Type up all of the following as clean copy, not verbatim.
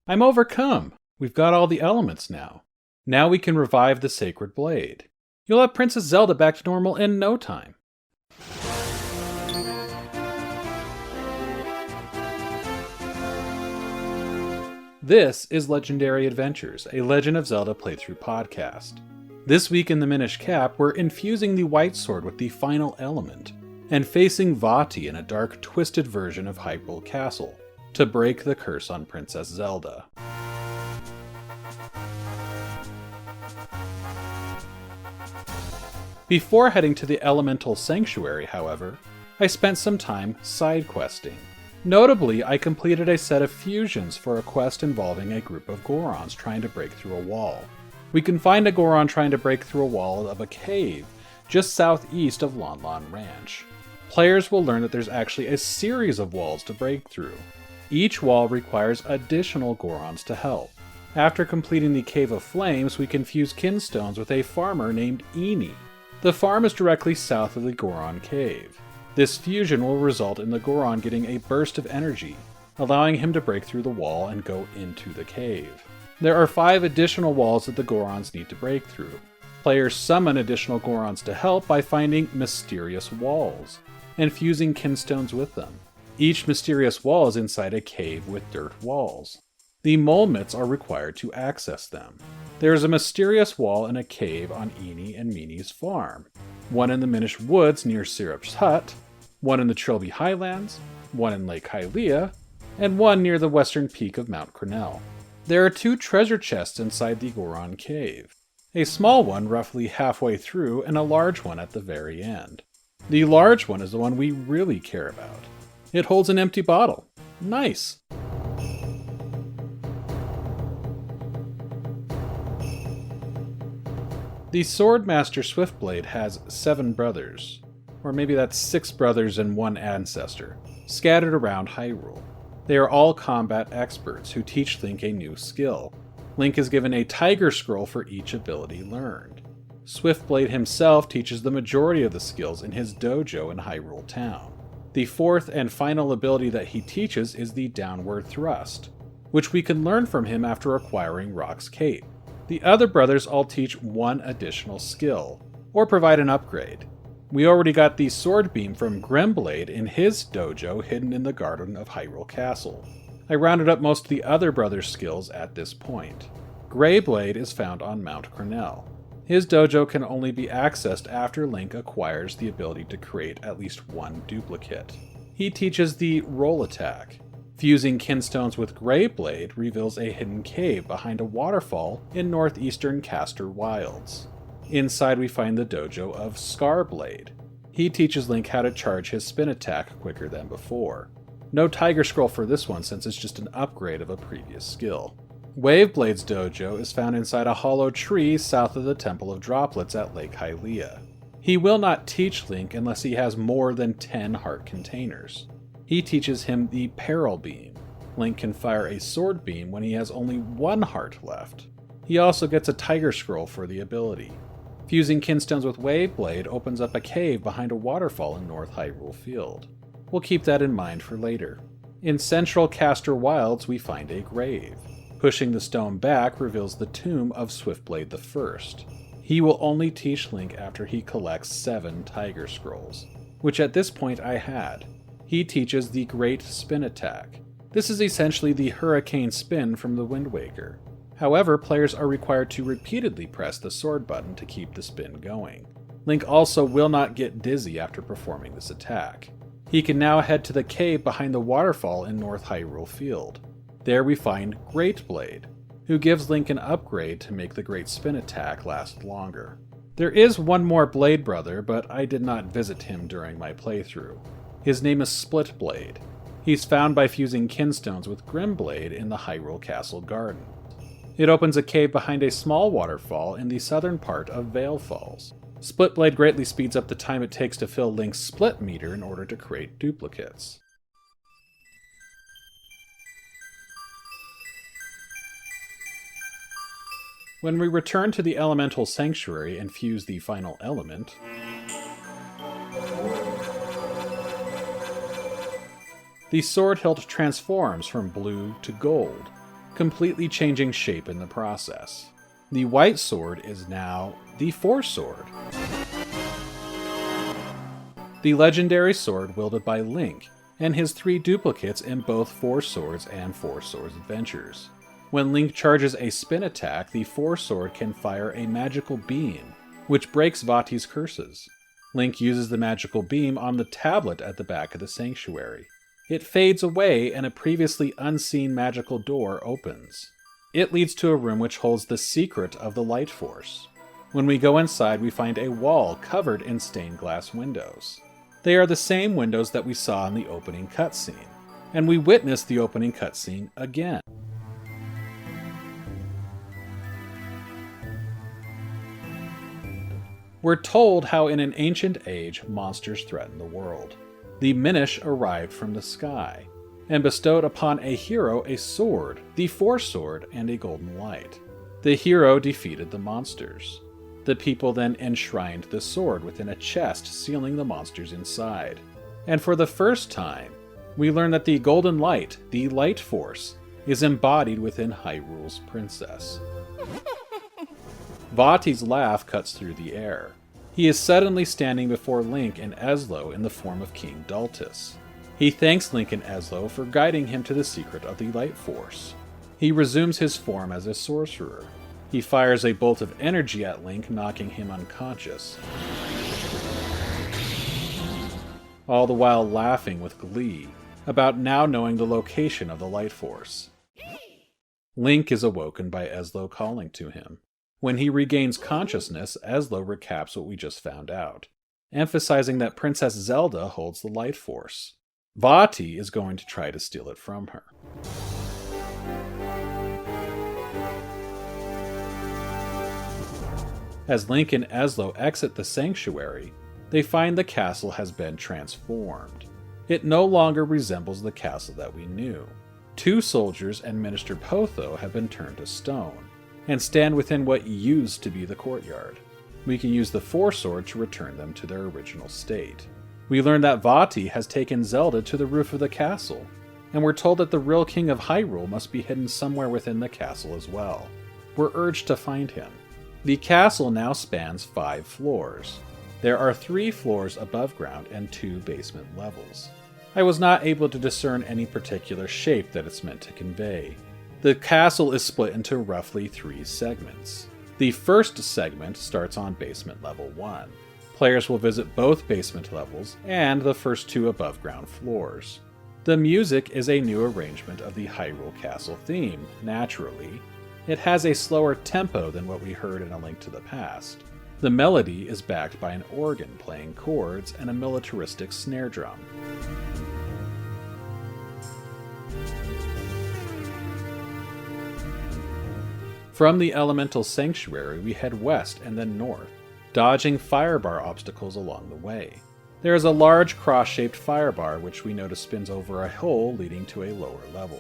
I'm overcome. We've got all the elements now. Now we can revive the sacred blade. You'll have Princess Zelda back to normal in no time. This is Legendary Adventures, a Legend of Zelda playthrough podcast. This week in the Minish Cap, we're infusing the white sword with the final element, and facing Vaati in a dark, twisted version of Hyrule Castle, to break the curse on Princess Zelda. Before heading to the Elemental Sanctuary, however, I spent some time side questing. Notably, I completed a set of fusions for a quest involving a group of Gorons trying to break through a wall. We can find a Goron trying to break through a wall of a cave just southeast of Lon Lon Ranch. Players will learn that there's actually a series of walls to break through. Each wall requires additional Gorons to help. After completing the Cave of Flames, we can fuse kinstones with a farmer named Eni. The farm is directly south of the Goron Cave. This fusion will result in the Goron getting a burst of energy, allowing him to break through the wall and go into the cave. There are 5 additional walls that the Gorons need to break through. Players summon additional Gorons to help by finding mysterious walls, and fusing kinstones with them. Each mysterious wall is inside a cave with dirt walls. The mole mitts are required to access them. There is a mysterious wall in a cave on Eni and Mini's farm, one in the Minish Woods near Syrup's hut, one in the Trilby Highlands, one in Lake Hylia, and one near the western peak of Mount Cornell. There are 2 treasure chests inside the Goron Cave, a small one roughly halfway through and a large one at the very end. The large one is the one we really care about. It holds an empty bottle. Nice! The Swordmaster Swiftblade has 7 brothers, or maybe that's 6 brothers and 1 ancestor, scattered around Hyrule. They are all combat experts who teach Link a new skill. Link is given a Tiger Scroll for each ability learned. Swiftblade himself teaches the majority of the skills in his dojo in Hyrule Town. The 4th and final ability that he teaches is the Downward Thrust, which we can learn from him after acquiring Rock's Cape. The other brothers all teach 1 additional skill, or provide an upgrade. We already got the Sword Beam from Grimblade in his dojo hidden in the garden of Hyrule Castle. I rounded up most of the other brothers' skills at this point. Greyblade is found on Mount Cornell. His dojo can only be accessed after Link acquires the ability to create at least 1 duplicate. He teaches the Roll Attack. Fusing kinstones with Greyblade reveals a hidden cave behind a waterfall in northeastern Castor Wilds. Inside we find the dojo of Scarblade. He teaches Link how to charge his spin attack quicker than before. No Tiger Scroll for this one since it's just an upgrade of a previous skill. Waveblade's dojo is found inside a hollow tree south of the Temple of Droplets at Lake Hylia. He will not teach Link unless he has more than 10 heart containers. He teaches him the Peril Beam. Link can fire a sword beam when he has only 1 heart left. He also gets a Tiger Scroll for the ability. Fusing kinstones with Waveblade opens up a cave behind a waterfall in North Hyrule Field. We'll keep that in mind for later. In central Castor Wilds we find a grave. Pushing the stone back reveals the tomb of Swiftblade I. He will only teach Link after he collects 7 Tiger Scrolls, which at this point I had. He teaches the Great Spin Attack. This is essentially the Hurricane Spin from the Wind Waker. However, players are required to repeatedly press the sword button to keep the spin going. Link also will not get dizzy after performing this attack. He can now head to the cave behind the waterfall in North Hyrule Field. There we find Greatblade, who gives Link an upgrade to make the Great Spin Attack last longer. There is one more Blade brother, but I did not visit him during my playthrough. His name is Splitblade. He's found by fusing kinstones with Grimblade in the Hyrule Castle garden. It opens a cave behind a small waterfall in the southern part of Vale Falls. Splitblade greatly speeds up the time it takes to fill Link's split meter in order to create duplicates. When we return to the Elemental Sanctuary and fuse the final element, the sword hilt transforms from blue to gold. completely changing shape in the process. The white sword is now the Force Sword. The legendary sword wielded by Link and his 3 duplicates in both Force Swords and Force Swords Adventures. When Link charges a spin attack, the Force Sword can fire a magical beam, which breaks Vaati's curses. Link uses the magical beam on the tablet at the back of the sanctuary. It fades away and a previously unseen magical door opens. It leads to a room which holds the secret of the Light Force. When we go inside, we find a wall covered in stained glass windows. They are the same windows that we saw in the opening cutscene, and we witness the opening cutscene again. We're told how in an ancient age monsters threatened the world. The Minish arrived from the sky, and bestowed upon a hero a sword, the Force Sword, and a golden light. The hero defeated the monsters. The people then enshrined the sword within a chest, sealing the monsters inside. And for the first time, we learn that the golden light, the Light Force, is embodied within Hyrule's princess. Vaati's laugh cuts through the air. He is suddenly standing before Link and Ezlo in the form of King Dultis. He thanks Link and Ezlo for guiding him to the secret of the Light Force. He resumes his form as a sorcerer. He fires a bolt of energy at Link, knocking him unconscious, all the while laughing with glee about now knowing the location of the Light Force. Link is awoken by Ezlo calling to him. When he regains consciousness, Ezlo recaps what we just found out, emphasizing that Princess Zelda holds the Light Force. Vaati is going to try to steal it from her. As Link and Ezlo exit the sanctuary, they find the castle has been transformed. It no longer resembles the castle that we knew. 2 soldiers and Minister Potho have been turned to stone, and stand within what used to be the courtyard. We can use the Force Sword to return them to their original state. We learn that Vaati has taken Zelda to the roof of the castle, and we're told that the real king of Hyrule must be hidden somewhere within the castle as well. We're urged to find him. The castle now spans 5 floors. There are 3 floors above ground and 2 basement levels. I was not able to discern any particular shape that it's meant to convey. The castle is split into roughly 3 segments. The first segment starts on basement level 1. Players will visit both basement levels and the first 2 above ground floors. The music is a new arrangement of the Hyrule Castle theme, naturally. It has a slower tempo than what we heard in A Link to the Past. The melody is backed by an organ playing chords and a militaristic snare drum. From the Elemental Sanctuary, we head west and then north, dodging firebar obstacles along the way. There is a large cross-shaped firebar which we notice spins over a hole leading to a lower level.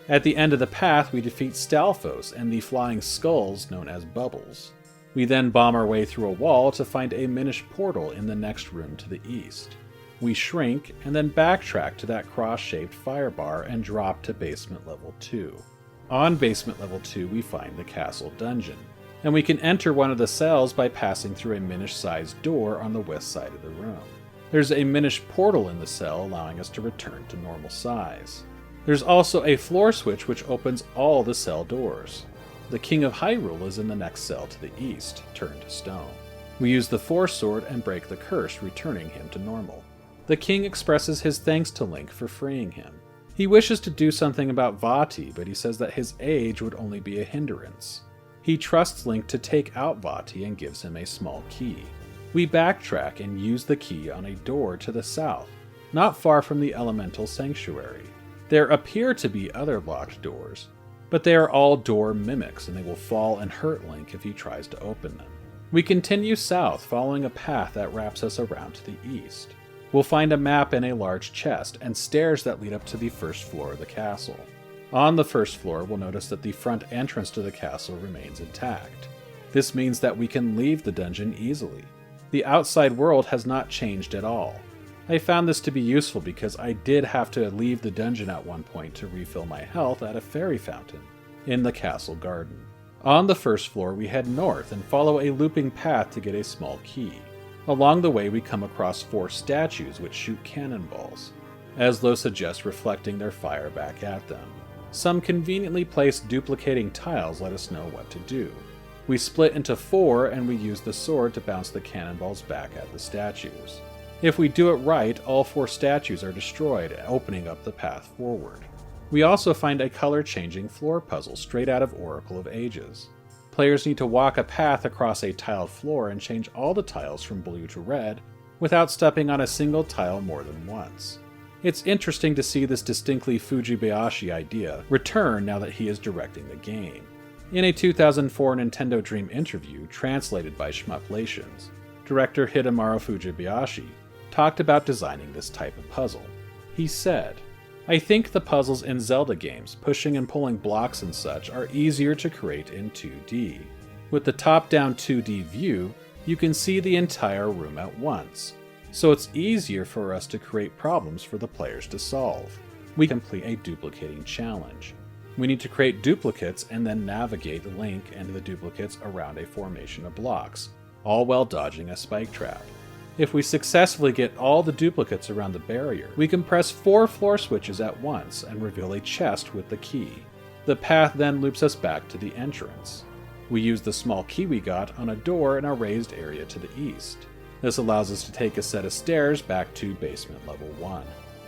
At the end of the path, we defeat Stalfos and the flying skulls known as Bubbles. We then bomb our way through a wall to find a Minish portal in the next room to the east. We shrink and then backtrack to that cross-shaped firebar and drop to basement level 2. On basement level 2, we find the castle dungeon, and we can enter one of the cells by passing through a Minish-sized door on the west side of the room. There's a Minish portal in the cell, allowing us to return to normal size. There's also a floor switch which opens all the cell doors. The King of Hyrule is in the next cell to the east, turned to stone. We use the Force Sword and break the curse, returning him to normal. The king expresses his thanks to Link for freeing him. He wishes to do something about Vaati, but he says that his age would only be a hindrance. He trusts Link to take out Vaati and gives him a small key. We backtrack and use the key on a door to the south, not far from the Elemental Sanctuary. There appear to be other locked doors, but they are all door mimics and they will fall and hurt Link if he tries to open them. We continue south, following a path that wraps us around to the east. We'll find a map in a large chest and stairs that lead up to the first floor of the castle. On the first floor, we'll notice that the front entrance to the castle remains intact. This means that we can leave the dungeon easily. The outside world has not changed at all. I found this to be useful because I did have to leave the dungeon at one point to refill my health at a fairy fountain. in the castle garden. On the first floor, we head north and follow a looping path to get a small key. Along the way, we come across 4 statues which shoot cannonballs, as though suggests reflecting their fire back at them. Some conveniently placed duplicating tiles let us know what to do. We split into 4 and we use the sword to bounce the cannonballs back at the statues. If we do it right, all 4 statues are destroyed, opening up the path forward. We also find a color-changing floor puzzle straight out of Oracle of Ages. Players need to walk a path across a tiled floor and change all the tiles from blue to red without stepping on a single tile more than once. It's interesting to see this distinctly Fujibayashi idea return now that he is directing the game. In a 2004 Nintendo Dream interview translated by Shmuplations, director Hidemaru Fujibayashi talked about designing this type of puzzle. He said, "I think the puzzles in Zelda games, pushing and pulling blocks and such, are easier to create in 2D. With the top-down 2D view, you can see the entire room at once, so it's easier for us to create problems for the players to solve. We complete a duplicating challenge. We need to create duplicates and then navigate Link and the duplicates around a formation of blocks, all while dodging a spike trap. If we successfully get all the duplicates around the barrier, we can press 4 floor switches at once and reveal a chest with the key. The path then loops us back to the entrance. We use the small key we got on a door in a raised area to the east. This allows us to take a set of stairs back to basement level 1.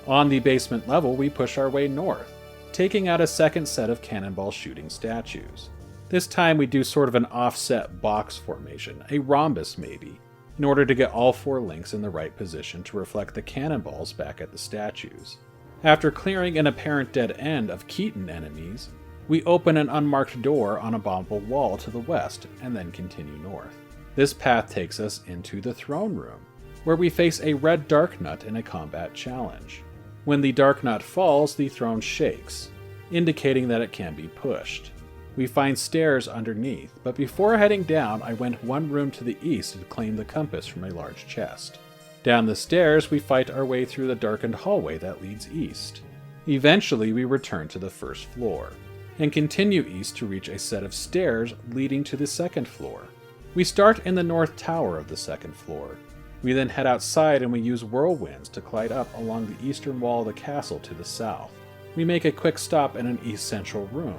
On the basement level, we push our way north, taking out a second set of cannonball shooting statues. This time we do sort of an offset box formation, a rhombus maybe, in order to get all 4 links in the right position to reflect the cannonballs back at the statues. After clearing an apparent dead end of Keaton enemies, we open an unmarked door on a bombable wall to the west and then continue north. This path takes us into the throne room, where we face a red dark nut in a combat challenge. When the dark nut falls, the throne shakes, indicating that it can be pushed. We find stairs underneath, but before heading down, I went 1 room to the east to claim the compass from a large chest. Down the stairs, we fight our way through the darkened hallway that leads east. Eventually, we return to the first floor, and continue east to reach a set of stairs leading to the second floor. We start in the north tower of the second floor. We then head outside and we use whirlwinds to glide up along the eastern wall of the castle to the south. We make a quick stop in an east central room,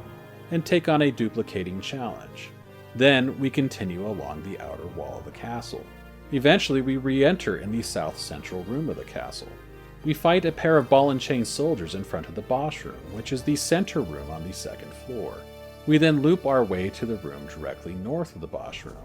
and take on a duplicating challenge. Then we continue along the outer wall of the castle. Eventually we re-enter in the south central room of the castle. We fight a pair of ball and chain soldiers in front of the boss room, which is the center room on the second floor. We then loop our way to the room directly north of the boss room,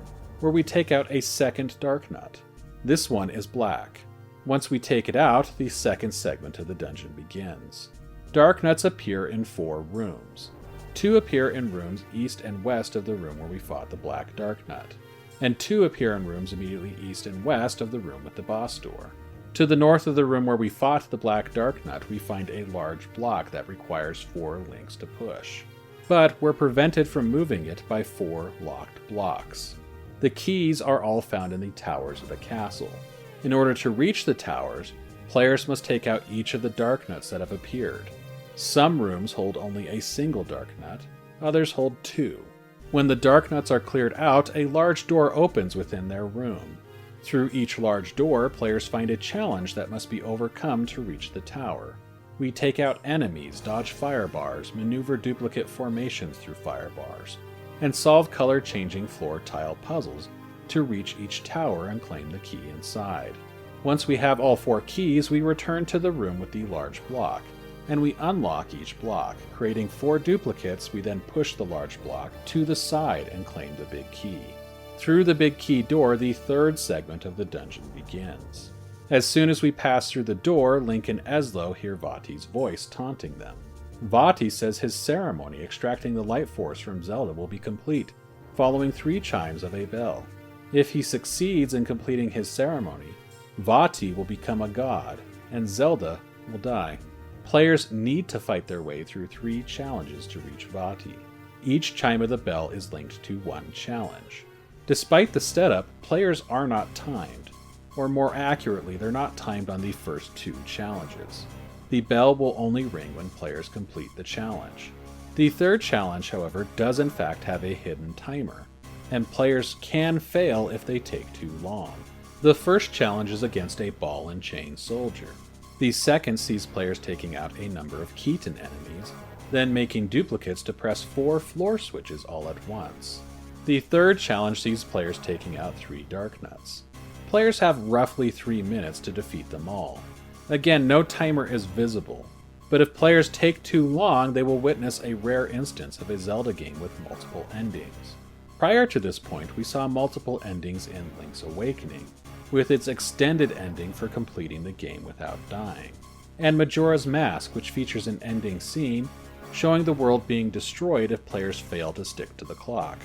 where we take out a second dark nut. This one is black. Once we take it out, the second segment of the dungeon begins. Dark nuts appear in 4 rooms. 2 appear in rooms east and west of the room where we fought the black dark nut, and 2 appear in rooms immediately east and west of the room with the boss door. To the north of the room where we fought the black dark nut, we find a large block that requires 4 links to push, but we're prevented from moving it by 4 locked blocks. The keys are all found in the towers of the castle. In order to reach the towers, players must take out each of the dark nuts that have appeared. Some rooms hold only a single dark nut, others hold 2. When the dark nuts are cleared out, a large door opens within their room. Through each large door, players find a challenge that must be overcome to reach the tower. We take out enemies, dodge fire bars, maneuver duplicate formations through fire bars, and solve color-changing floor tile puzzles to reach each tower and claim the key inside. Once we have all 4 keys, we return to the room with the large block, and we unlock each block. Creating 4 duplicates, we then push the large block to the side and claim the big key. Through the big key door, the 3rd segment of the dungeon begins. As soon as we pass through the door, Link and Eslo hear Vaati's voice taunting them. Vaati says his ceremony extracting the light force from Zelda will be complete, following 3 chimes of a bell. If he succeeds in completing his ceremony, Vaati will become a god, and Zelda will die. Players need to fight their way through 3 challenges to reach Vaati. Each chime of the bell is linked to 1 challenge. Despite the setup, players are not timed, or more accurately, they're not timed on the first 2 challenges. The bell will only ring when players complete the challenge. The third challenge, however, does in fact have a hidden timer, and players can fail if they take too long. The first challenge is against a ball and chain soldier. The second sees players taking out a number of Keaton enemies, then making duplicates to press 4 floor switches all at once. The third challenge sees players taking out 3 Dark Nuts. Players have roughly 3 minutes to defeat them all. Again, no timer is visible, but if players take too long, they will witness a rare instance of a Zelda game with multiple endings. Prior to this point, we saw multiple endings in Link's Awakening, with its extended ending for completing the game without dying, and Majora's Mask, which features an ending scene showing the world being destroyed if players fail to stick to the clock.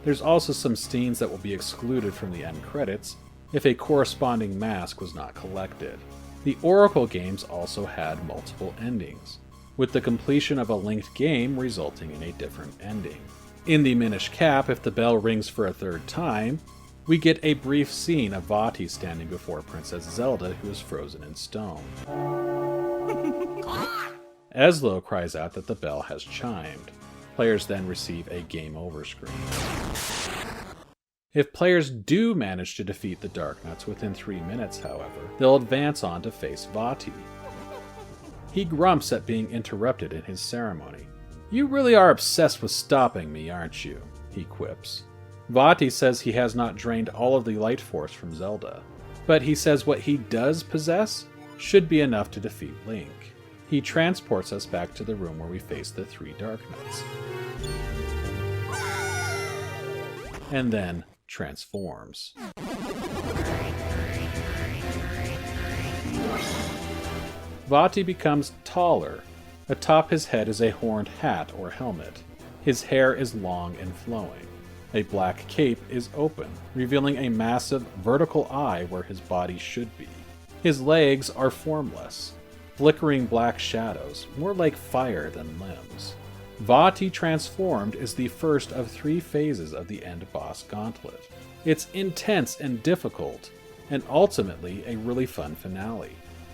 There's also some scenes that will be excluded from the end credits if a corresponding mask was not collected. The Oracle games also had multiple endings, with the completion of a linked game resulting in a different ending. In the Minish Cap, if the bell rings for a third time, we get a brief scene of Vaati standing before Princess Zelda, who is frozen in stone. Eslo cries out that the bell has chimed. Players then receive a game over screen. If players do manage to defeat the Dark Nuts within 3 minutes, however, they'll advance on to face Vaati. He grumps at being interrupted in his ceremony. "You really are obsessed with stopping me, aren't you?" he quips. Vaati says he has not drained all of the light force from Zelda, but he says what he does possess should be enough to defeat Link. He transports us back to the room where we face the 3 Dark Nuts. And then transforms. Vaati becomes taller. Atop his head is a horned hat or helmet. His hair is long and flowing. A black cape is open, revealing a massive vertical eye where his body should be. His legs are formless, flickering black shadows, more like fire than limbs. Vaati Transformed is the first of 3 phases of the end boss gauntlet. It's intense and difficult, and ultimately a really fun finale.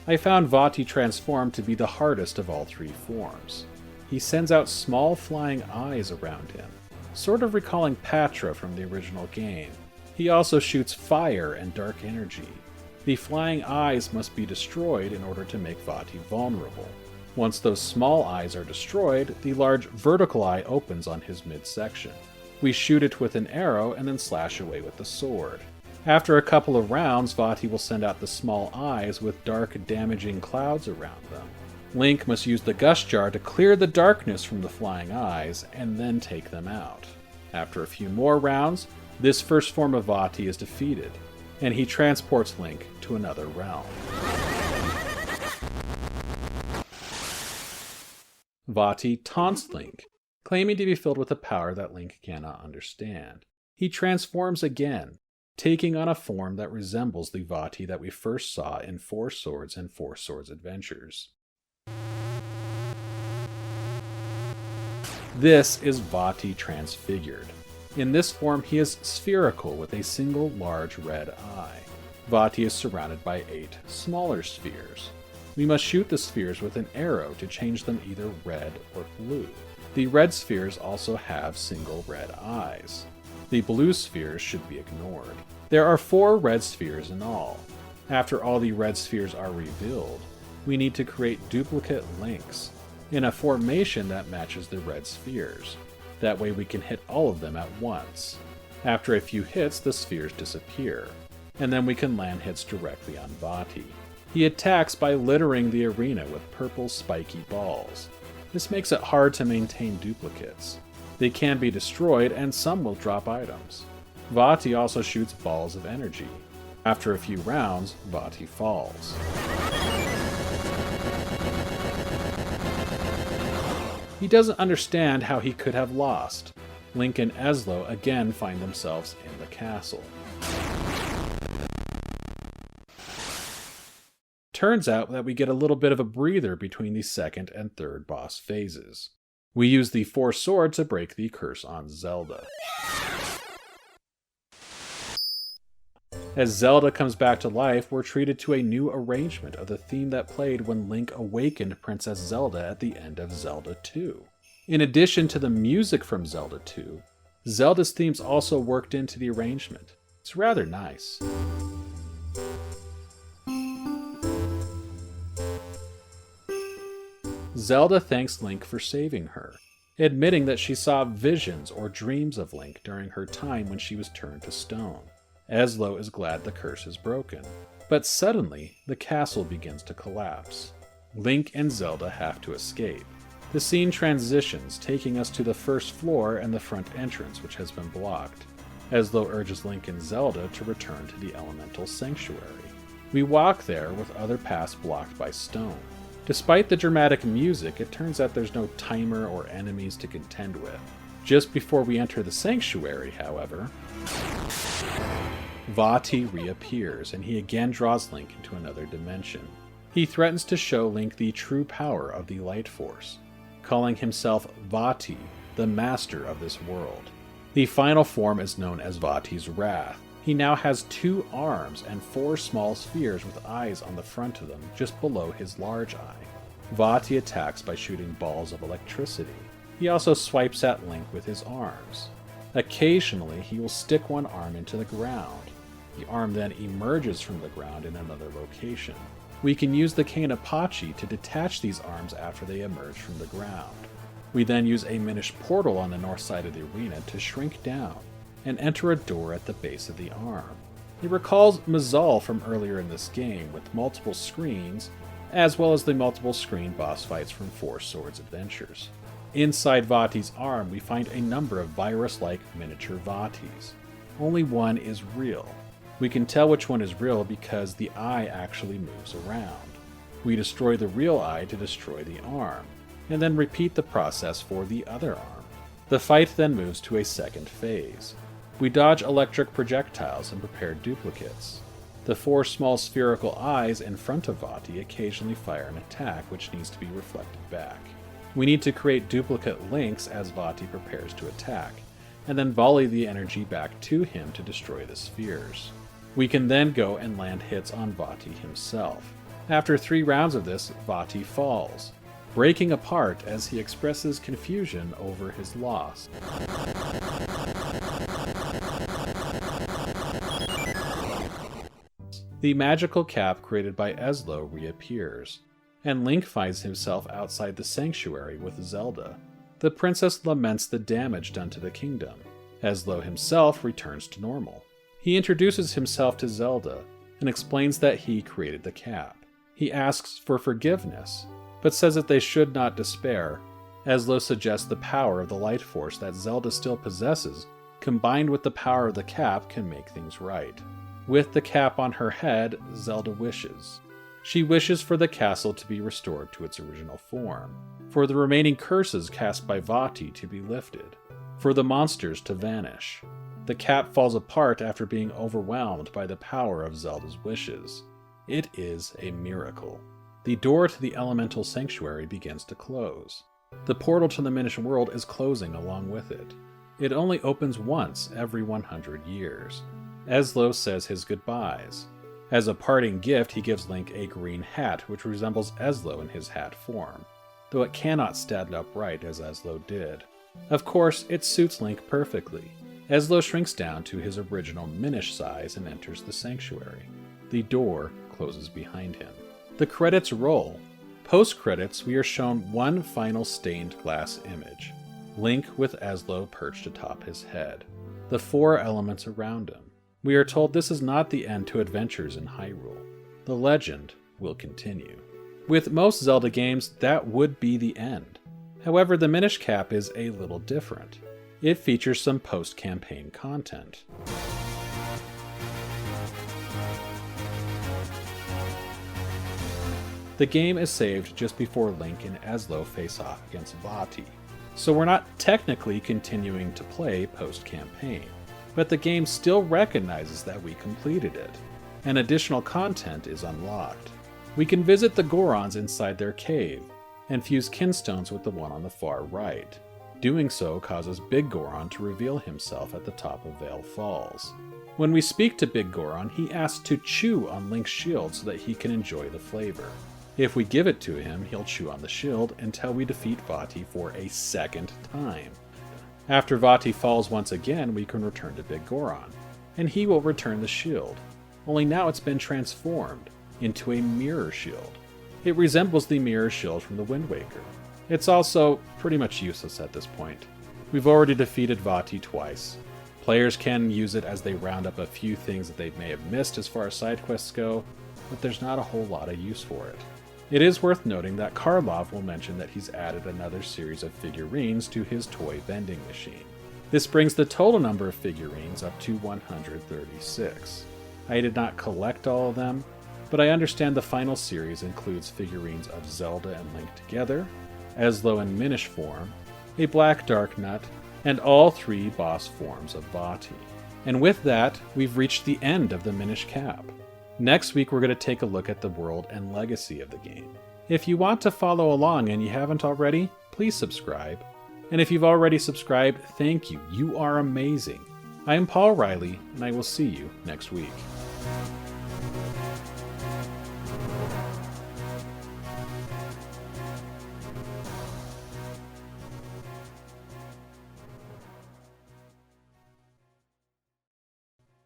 I found Vaati Transformed to be the hardest of all 3 forms. He sends out small flying eyes around him, sort of recalling Patra from the original game. He also shoots fire and dark energy. The flying eyes must be destroyed in order to make Vaati vulnerable. Once those small eyes are destroyed, the large vertical eye opens on his midsection. We shoot it with an arrow and then slash away with the sword. After a couple of rounds, Vaati will send out the small eyes with dark, damaging clouds around them. Link must use the Gust Jar to clear the darkness from the flying eyes, and then take them out. After a few more rounds, this first form of Vaati is defeated, and he transports Link to another realm. Vaati taunts Link, claiming to be filled with a power that Link cannot understand. He transforms again, taking on a form that resembles the Vaati that we first saw in 4 Swords and 4 Swords Adventures. This is Vaati Transfigured. In this form, he is spherical with a single large red eye. Vaati is surrounded by 8 smaller spheres. We must shoot the spheres with an arrow to change them either red or blue. The red spheres also have single red eyes. The blue spheres should be ignored. There are 4 red spheres in all. After all the red spheres are revealed, we need to create duplicate links in a formation that matches the red spheres. That way we can hit all of them at once. After a few hits, the spheres disappear, and then we can land hits directly on Vaati. He attacks by littering the arena with purple spiky balls. This makes it hard to maintain duplicates. They can be destroyed, and some will drop items. Vaati also shoots balls of energy. After a few rounds, Vaati falls. He doesn't understand how he could have lost. Link and Eslo again find themselves in the castle. Turns out that we get a little bit of a breather between the second and third boss phases. We use the 4 Sword to break the curse on Zelda. As Zelda comes back to life, we're treated to a new arrangement of the theme that played when Link awakened Princess Zelda at the end of Zelda 2. In addition to the music from Zelda 2, Zelda's themes also worked into the arrangement. It's rather nice. Zelda thanks Link for saving her, admitting that she saw visions or dreams of Link during her time when she was turned to stone. Ezlo is glad the curse is broken, but suddenly the castle begins to collapse. Link and Zelda have to escape. The scene transitions, taking us to the first floor and the front entrance, which has been blocked. Ezlo urges Link and Zelda to return to the Elemental Sanctuary. We walk there with other paths blocked by stone. Despite the dramatic music, it turns out there's no timer or enemies to contend with. Just before we enter the sanctuary, however, Vaati reappears, and he again draws Link into another dimension. He threatens to show Link the true power of the Light Force, calling himself Vaati, the master of this world. The final form is known as Vaati's Wrath. He now has 2 arms and 4 small spheres with eyes on the front of them, just below his large eye. Vaati attacks by shooting balls of electricity. He also swipes at Link with his arms. Occasionally, he will stick one arm into the ground. The arm then emerges from the ground in another location. We can use the cane Apache to detach these arms after they emerge from the ground. We then use a Minish portal on the north side of the arena to shrink down and enter a door at the base of the arm. It recalls Mazal from earlier in this game, with multiple screens, as well as the multiple screen boss fights from Four Swords Adventures. Inside Vaati's arm, we find a number of virus-like miniature Vaatis. Only one is real. We can tell which one is real because the eye actually moves around. We destroy the real eye to destroy the arm, and then repeat the process for the other arm. The fight then moves to a second phase. We dodge electric projectiles and prepare duplicates. The 4 small spherical eyes in front of Vaati occasionally fire an attack which needs to be reflected back. We need to create duplicate links as Vaati prepares to attack, and then volley the energy back to him to destroy the spheres. We can then go and land hits on Vaati himself. After 3 rounds of this, Vaati falls, breaking apart as he expresses confusion over his loss. The magical cap created by Ezlo reappears, and Link finds himself outside the sanctuary with Zelda. The princess laments the damage done to the kingdom. Ezlo himself returns to normal. He introduces himself to Zelda and explains that he created the cap. He asks for forgiveness, but says that they should not despair. Ezlo suggests the power of the Light Force that Zelda still possesses, combined with the power of the cap, can make things right. With the cap on her head, Zelda wishes. She wishes for the castle to be restored to its original form, for the remaining curses cast by Vaati to be lifted, for the monsters to vanish. The cap falls apart after being overwhelmed by the power of Zelda's wishes. It is a miracle. The door to the Elemental Sanctuary begins to close. The portal to the Minish world is closing along with it. It only opens once every 100 years. Ezlo says his goodbyes. As a parting gift, he gives Link a green hat, which resembles Ezlo in his hat form, though it cannot stand upright as Ezlo did. Of course, it suits Link perfectly. Ezlo shrinks down to his original Minish size and enters the sanctuary. The door closes behind him. The credits roll. Post-credits, we are shown one final stained glass image. Link with Ezlo perched atop his head. The 4 elements around him. We are told this is not the end to adventures in Hyrule. The legend will continue. With most Zelda games, that would be the end. However, the Minish Cap is a little different. It features some post-campaign content. The game is saved just before Link and Ezlo face off against Vaati, so we're not technically continuing to play post-campaign, but the game still recognizes that we completed it, and additional content is unlocked. We can visit the Gorons inside their cave, and fuse kinstones with the one on the far right. Doing so causes Big Goron to reveal himself at the top of Vale Falls. When we speak to Big Goron, he asks to chew on Link's shield so that he can enjoy the flavor. If we give it to him, he'll chew on the shield until we defeat Vaati for a second time. After Vaati falls once again, we can return to Big Goron, and he will return the shield, only now it's been transformed into a mirror shield. It resembles the mirror shield from the Wind Waker. It's also pretty much useless at this point. We've already defeated Vaati twice. Players can use it as they round up a few things that they may have missed as far as side quests go, but there's not a whole lot of use for it. It is worth noting that Karlov will mention that he's added another series of figurines to his toy vending machine. This brings the total number of figurines up to 136. I did not collect all of them, but I understand the final series includes figurines of Zelda and Link together, Eslo in Minish form, a Black Dark Nut, and all 3 boss forms of Vaati. And with that, we've reached the end of the Minish Cap. Next week we're going to take a look at the world and legacy of the game. If you want to follow along and you haven't already, please subscribe. And if you've already subscribed, thank you. You are amazing. I am Paul Riley, and I will see you next week.